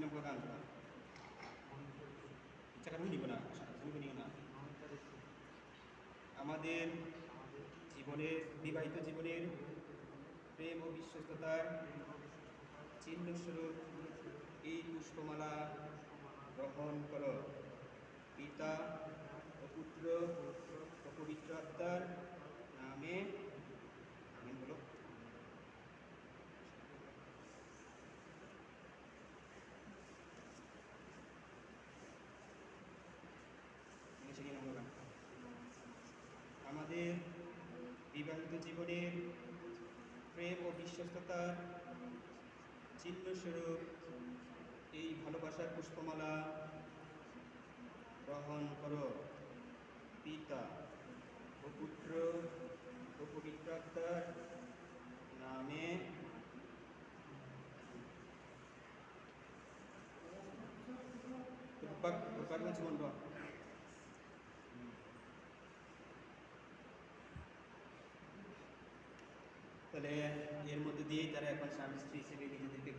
নম্বর গান ইচ্ছাকার নিব না নিব না আমাদের জীবনের বিবাহিত জীবনের প্রেম ও বিশ্বস্ততার চিহ্নস্বরূপ এই পুষ্পমালা গ্রহণ করো। পিতা ও পুত্র ও পবিত্র আত্মার নামে আমিন বলো। আমাদের বিবাহিত জীবনের প্রেম ও বিশ্বস্ততার চিহ্নস্বরূপ এই ভালোবাসার পুষ্পমালা গ্রহণ করো। পিতা ও পুত্র ও পবিত্র আত্মার নামে জীবন তাহলে এর মধ্যে দিয়েই তারা এখন স্বামী স্ত্রী হিসেবে নিজেদেরকে